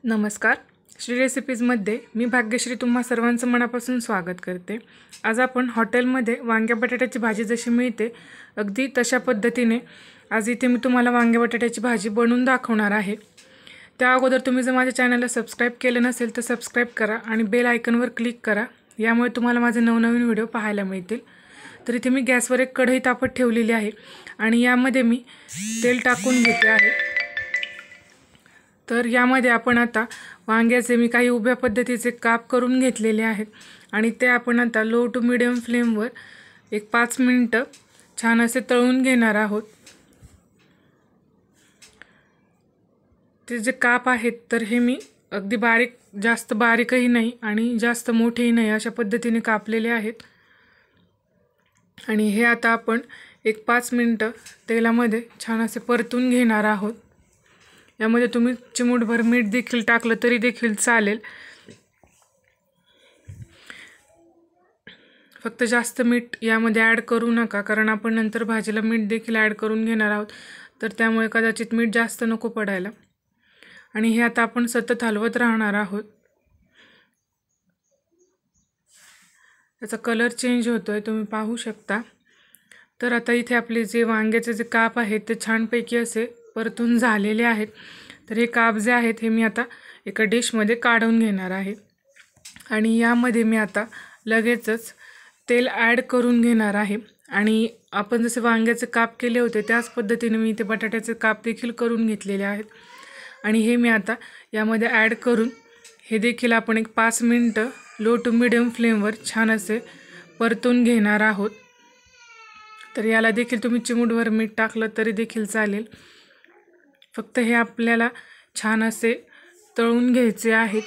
नमस्कार. श्री रेसिपीजमध्ये मी भाग्यश्री तुम्हा सर्वांचं मनापासून स्वागत करते. आज आपण हॉटेलमध्ये वांग्या बटाट्याची भाजी जशी मिळते अगदी तशा पद्धतीने आज इथे मी तुम्हाला वांग्या बटाट्याची भाजी बनवून दाखवणार आहे. त्या अगोदर तुम्ही जर माझ्या चॅनलला सबस्क्राईब केलं नसेल तर सबस्क्राईब करा आणि बेल आयकॉनवर क्लिक करा. यामुळे तुम्हाला माझे नवनवीन व्हिडिओ पाहायला मिळतील. तर इथे मी गॅसवर एक कढई तापत ठेवलेली आहे आणि यामध्ये मी तेल टाकून घेते आहे. तर यामध्ये आपण आता वांग्याचे मी काही उभ्या पद्धतीचे काप करून घेतलेले आहेत आणि ते आपण आता लो टू मीडियम फ्लेमवर एक 5 मिनिटं छान असे तळून घेणार आहोत. ते जे काप आहेत तर हे मी अगदी बारीक, जास्त बारीकही नाही आणि जास्त मोठेही नाही अशा पद्धतीने कापलेले आहेत. आणि हे आता आपण एक 5 मिनिटं तेलामध्ये छान असे परतून घेणार आहोत. यामध्ये तुम्ही चिमूटभर मीठ देखील टाकलं तरी देखील चालेल. फक्त जास्त मीठ यामध्ये ॲड करू नका, कारण आपण नंतर भाजीला मीठ देखील ॲड करून घेणार आहोत. तर त्यामुळे कदाचित मीठ जास्त नको पडायला. आणि हे आता आपण सतत हलवत राहणार आहोत. त्याचा कलर चेंज होतोय, तुम्ही पाहू शकता. तर आता इथे आपले जे वांग्याचे जे काप आहेत ते छानपैकी असे परतून झालेले आहेत. तर हे काप जे आहेत हे मी आता एका डिशमध्ये काढून घेणार आहे आणि यामध्ये मी आता लगेचच तेल ॲड करून घेणार आहे. आणि आपण जसे वांग्याचे काप केले होते त्याच पद्धतीने मी इथे बटाट्याचे काप देखील करून घेतलेले आहेत आणि हे मी आता यामध्ये ॲड करून हे देखील आपण एक 5 मिनिटं लो टू मीडियम फ्लेमवर छान असे परतून घेणार आहोत. तर याला देखील तुम्ही चिमूटभर मीठ टाकलं तरी देखील चालेल. फक्त हे आपल्याला छान असे तळून घ्यायचे आहेत.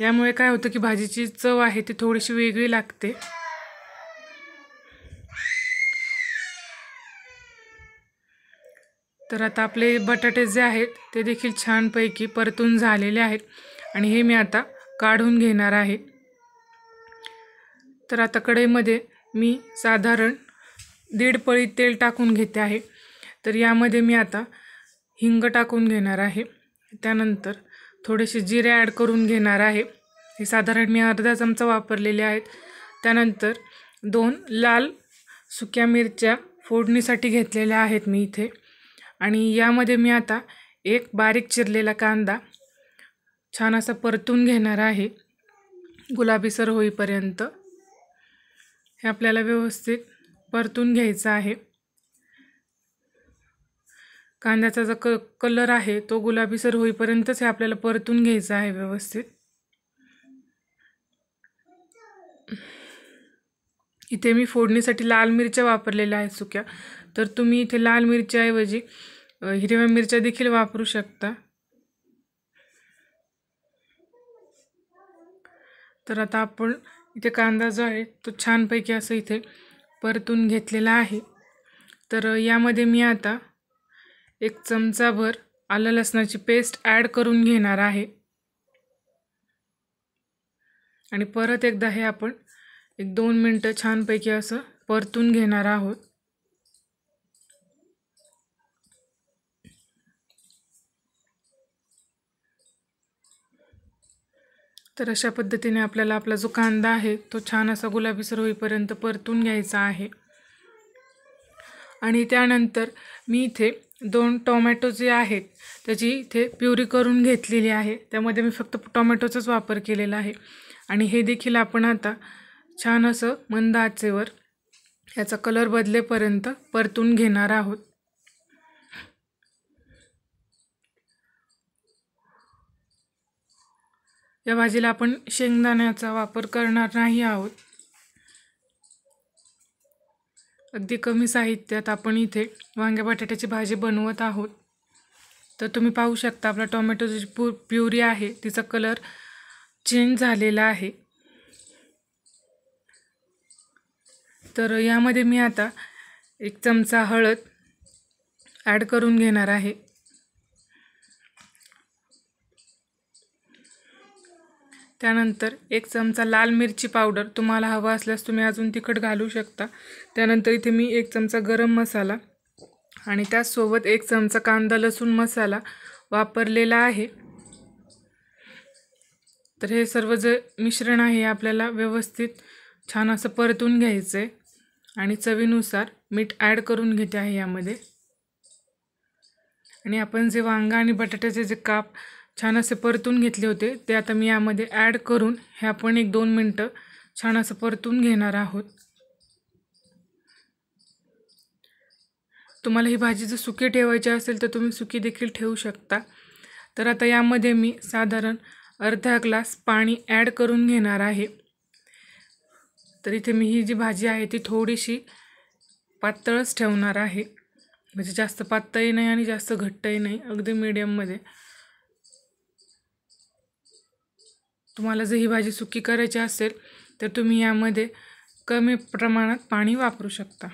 यामुळे काय होतं की भाजीची चव आहे ती थोडीशी वेगळी लागते. तर आता आपले बटाटे जे आहेत ते देखील छानपैकी परतून झालेले आहेत आणि हे मी आता काढून घेणार आहे. तर आता कढईमध्ये मी साधारण 1.5 पळी तेल टाकून घेते आहे. तर यामध्ये मी आता हिंग टाकून घेणार आहे. त्यानंतर थोडेसे जिरे ॲड करून घेणार आहे. हे साधारण मी अर्धा चमचा वापरलेले आहेत. त्यानंतर 2 लाल सुक्या मिरच्या फोडणीसाठी घेतलेल्या आहेत मी इथे. आणि यामध्ये मी आता एक बारीक चिरलेला कांदा छान असा परतून घेणार आहे गुलाबीसर होईपर्यंत. हे आपल्याला व्यवस्थित परतून घ्यायचं आहे. कांद्याचा जो कलर आहे तो गुलाबीसर होईपर्यंतच हे आपल्याला परतून घ्यायचं आहे व्यवस्थित. इथे मी फोडणीसाठी लाल मिरच्या वापरलेल्या आहेत सुक्या. तर तुम्ही इथे लाल मिरच्याऐवजी हिरव्या मिरच्या देखील वापरू शकता. तर आता आपण इथे कांदा जो आहे तो छानपैकी असं इथे परतून घेतलेला आहे. तर यामध्ये मी आता 1 चमचाभर आलं लसणाची पेस्ट ॲड करून घेणार आहे आणि परत एकदा हे आपण 1-2 मिनिटं छानपैकी असं परतून घेणार आहोत. तर अशा पद्धतीने आपल्याला आपला जो कांदा आहे तो छान असा गुलाबीसर होईपर्यंत परतून घ्यायचा आहे. आणि त्यानंतर मी इथे 2 टोमॅटो जे आहेत त्याची इथे प्युरी करून घेतलेली आहे. त्यामध्ये मी फक्त टोमॅटोचाच वापर केलेला आहे आणि हे देखील आपण आता छान असं मंद आचेवर याचा कलर बदलेपर्यंत परतून घेणार आहोत. या भाजीला आपण शेंगदाण्याचा वापर करणार नाही आहोत. अगदी कमी साहित्यात आपण इथे वांग्या बटाट्याची भाजी बनवत आहोत. तर तुम्ही पाहू शकता आपला टोमॅटोची प्युरी आहे तिचा कलर चेंज झालेला आहे. तर यामध्ये मी आता 1 चमचा हळद ॲड करून घेणार आहे. त्यानंतर 1 चमचा लाल मिरची पावडर, तुम्हाला हवा असल्यास तुम्ही अजून तिखट घालू शकता. त्यानंतर इथे मी 1 चमचा गरम मसाला आणि त्याचसोबत 1 चमचा कांदा लसूण मसाला वापरलेला आहे. तर हे सर्व जे मिश्रण आहे आपल्याला व्यवस्थित छान असं परतून घ्यायचं आहे आणि चवीनुसार मीठ ॲड करून घेते आहे यामध्ये। आणि आपण जे वांगा आणि बटाट्याचे जे काप छान असे परतून घेतले होते ते आता मी यामध्ये ॲड करून हे आपण 1-2 मिनटं छान असं परतून घेणार आहोत। तुम्हाला ही भाजी जर सुकी ठेवायची असेल तर तुम्ही सुकी देखील ठेवू शकता। तर आता यामध्ये मी साधारण अर्धा ग्लास पाणी ॲड करून घेणार आहे। तर इथे मी ही जी भाजी आहे ती थोडीशी पातळच ठेवणार आहे, म्हणजे जास्त पातळही नाही आणि जास्त घट्टही नाही, अगदी मीडियममध्ये। तुम्हाला जर ही भाजी सुकी करायची असेल तर तुम्ही यामध्ये कमी प्रमाणात पाणी वापरू शकता।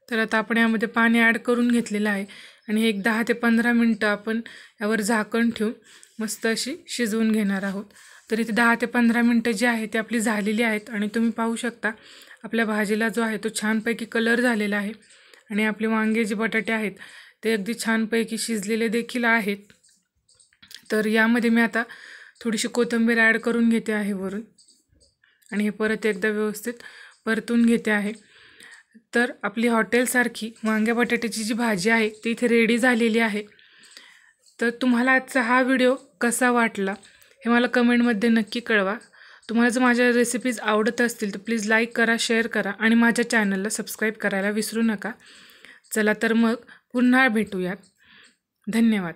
तर आता आपण यामध्ये पाणी ॲड करून घेतलेलं आहे आणि 10 ते 15 मिनटं आपण यावर झाकण ठेवून मस्त अशी शिजवून घेणार आहोत। तर इथे 10 ते 15 मिनटं जी आहे ती आपली झालेली आहेत आणि तुम्ही पाहू शकता आपल्या भाजीला जो आहे तो छानपैकी कलर झालेला आहे आणि आपले वांगे जे बटाटे आहेत ते अगदी छानपैकी शिजलेले देखील आहेत। तर यामध्ये मी आता थोडीशी कोथिंबीर ॲड करून घेते आहे वरून आणि हे परत एकदा व्यवस्थित परतून घेते आहे। तर आपली हॉटेलसारखी वांग्या बटाट्याची जी भाजी आहे ती इथे रेडी झालेली आहे। तर तुम्हाला आजचा हा व्हिडिओ कसा वाटला हे मला कमेंटमध्ये नक्की कळवा। तुम्हाला जर माझ्या रेसिपीज आवडत असतील तर प्लीज लाईक करा, शेअर करा आणि माझ्या चॅनलला सबस्क्राईब करायला विसरू नका। चला तर मग पुन्हा भेटूयात। धन्यवाद।